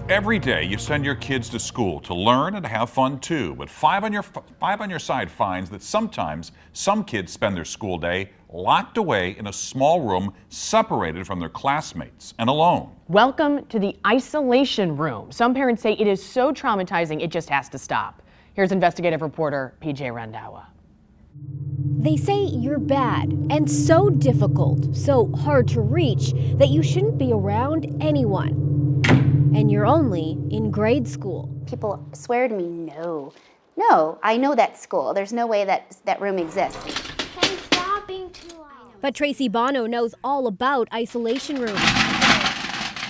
Every day you send your kids to school to learn and to have fun too, but Five on Your Side finds that sometimes some kids spend their school day locked away in a small room, separated from their classmates and alone. Welcome to the isolation room. Some parents say it is so traumatizing it just has to stop. Here's investigative reporter PJ Randawa. They say you're bad and so difficult, so hard to reach that you shouldn't be around anyone. And you're only in grade school. People swear to me, no, I know that school. There's no way that room exists. Hey, stop being too loud. But Tracy Bono knows all about isolation rooms.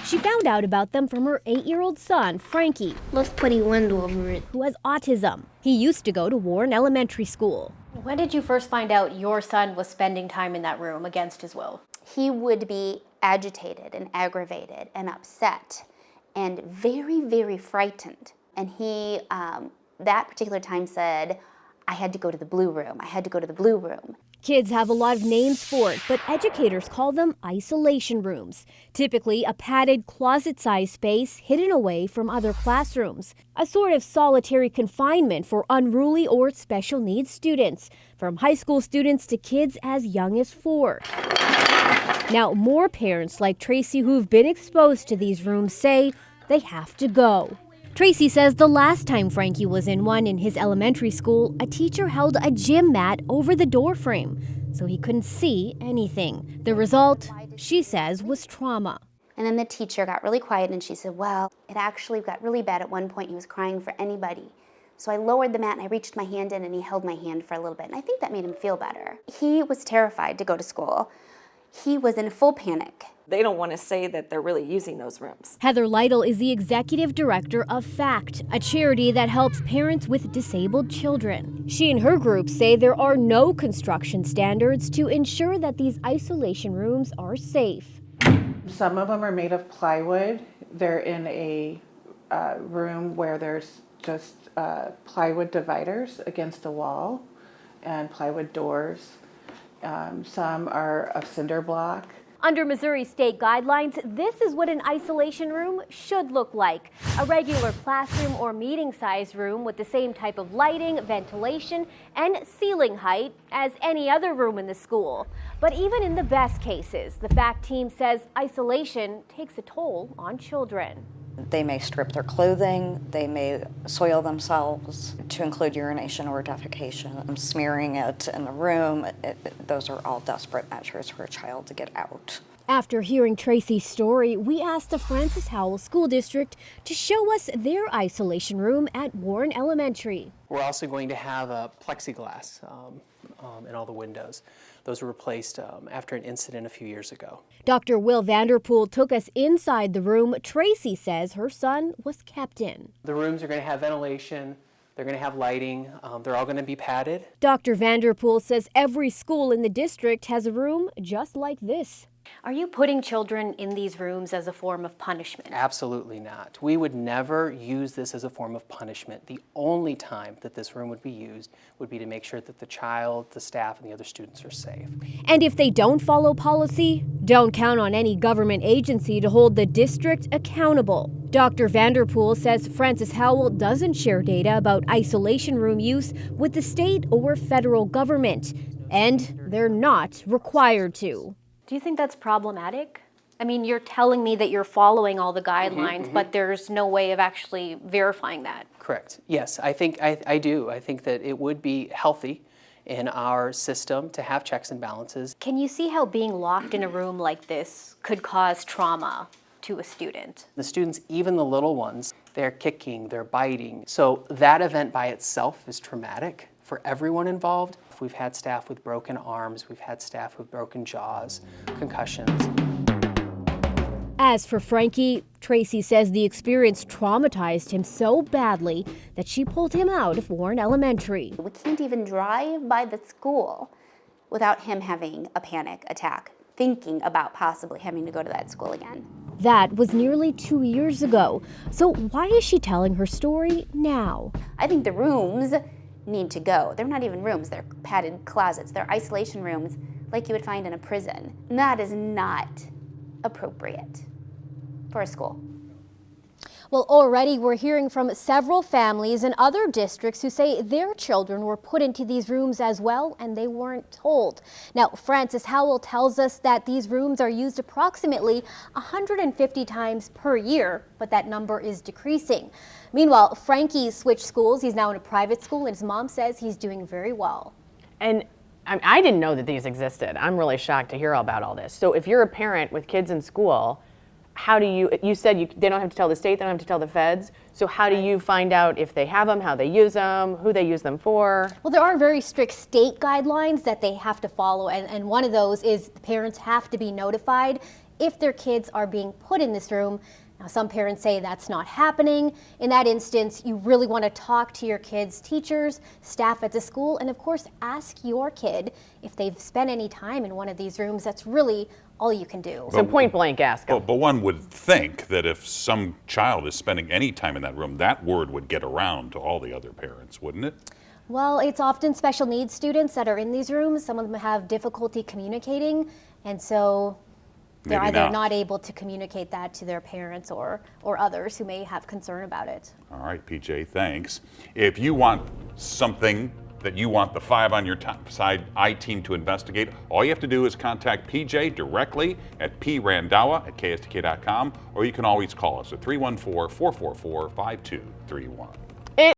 She found out about them from her 8-year-old son, Frankie. Let's put a window over it. Who has autism. He used to go to Warren Elementary School. When did you first find out your son was spending time in that room against his will? He would be agitated and aggravated and upset and very, very frightened. And he, that particular time said, I had to go to the blue room. I had to go to the blue room. Kids have a lot of names for it, but educators call them isolation rooms. Typically a padded closet-sized space hidden away from other classrooms. A sort of solitary confinement for unruly or special needs students, from high school students to kids as young as 4. Now, more parents like Tracy who've been exposed to these rooms say they have to go. Tracy says the last time Frankie was in one in his elementary school, a teacher held a gym mat over the doorframe so he couldn't see anything. The result, she says, was trauma. And then the teacher got really quiet and she said, well, it actually got really bad at one point. He was crying for anybody. So I lowered the mat and I reached my hand in and he held my hand for a little bit. And I think that made him feel better. He was terrified to go to school. He was in full panic. They don't want to say that they're really using those rooms. Heather Lytle is the executive director of FACT, a charity that helps parents with disabled children. She and her group say there are no construction standards to ensure that these isolation rooms are safe. Some of them are made of plywood. They're in a room where there's just plywood dividers against the wall and plywood doors. Some are of cinder block. Under Missouri state guidelines, this is what an isolation room should look like. A regular classroom or meeting-sized room with the same type of lighting, ventilation, and ceiling height as any other room in the school. But even in the best cases, the FACT team says isolation takes a toll on children. They may strip their clothing, they may soil themselves, to include urination or defecation, smearing it in the room. Those are all desperate measures for a child to get out. After hearing Tracy's story, we asked the Francis Howell School District to show us their isolation room at Warren Elementary. We're also going to have a plexiglass in all the windows. Those were replaced after an incident a few years ago. Dr. Will Vanderpool took us inside the room Tracy says her son was kept in. The rooms are going to have ventilation, they're going to have lighting, they're all going to be padded. Dr. Vanderpool says every school in the district has a room just like this. Are you putting children in these rooms as a form of punishment? Absolutely not. We would never use this as a form of punishment. The only time that this room would be used would be to make sure that the child, the staff, and the other students are safe. And if they don't follow policy, don't count on any government agency to hold the district accountable. Dr. Vanderpool says Francis Howell doesn't share data about isolation room use with the state or federal government, and they're not required to. Do you think that's problematic? I mean, you're telling me that you're following all the guidelines, but there's no way of actually verifying that. Correct. Yes, I think I do. I think that it would be healthy in our system to have checks and balances. Can you see how being locked in a room like this could cause trauma to a student? The students, even the little ones, they're kicking, they're biting. So that event by itself is traumatic for everyone involved. We've had staff with broken arms, we've had staff with broken jaws, concussions. As for Frankie, Tracy says the experience traumatized him so badly that she pulled him out of Warren Elementary. We can't even drive by the school without him having a panic attack, thinking about possibly having to go to that school again. That was nearly 2 years ago. So why is she telling her story now? I think the rooms need to go. They're not even rooms, they're padded closets. They're isolation rooms like you would find in a prison. And that is not appropriate for a school. Well, already we're hearing from several families in other districts who say their children were put into these rooms as well, and they weren't told. Now, Francis Howell tells us that these rooms are used approximately 150 times per year, but that number is decreasing. Meanwhile, Frankie switched schools. He's now in a private school, and his mom says he's doing very well. And I didn't know that these existed. I'm really shocked to hear about all this. So if you're a parent with kids in school, how do you said they don't have to tell the state, they don't have to tell the feds. So how do you find out if they have them, how they use them, who they use them for? Well, there are very strict state guidelines that they have to follow, and one of those is the parents have to be notified if their kids are being put in this room. Now, some parents say that's not happening. In that instance, you really want to talk to your kids' teachers, staff at the school, and of course, ask your kid if they've spent any time in one of these rooms. That's really all you can do. So point blank ask them. But one would think that if some child is spending any time in that room, that word would get around to all the other parents, wouldn't it? Well, it's often special needs students that are in these rooms. Some of them have difficulty communicating, and so they're either not able to communicate that to their parents or others who may have concern about it. All right, PJ, thanks. If you want something that you want the 5 on your side I-Team to investigate, all you have to do is contact PJ directly at prandawa@kstk.com, or you can always call us at 314-444-5231.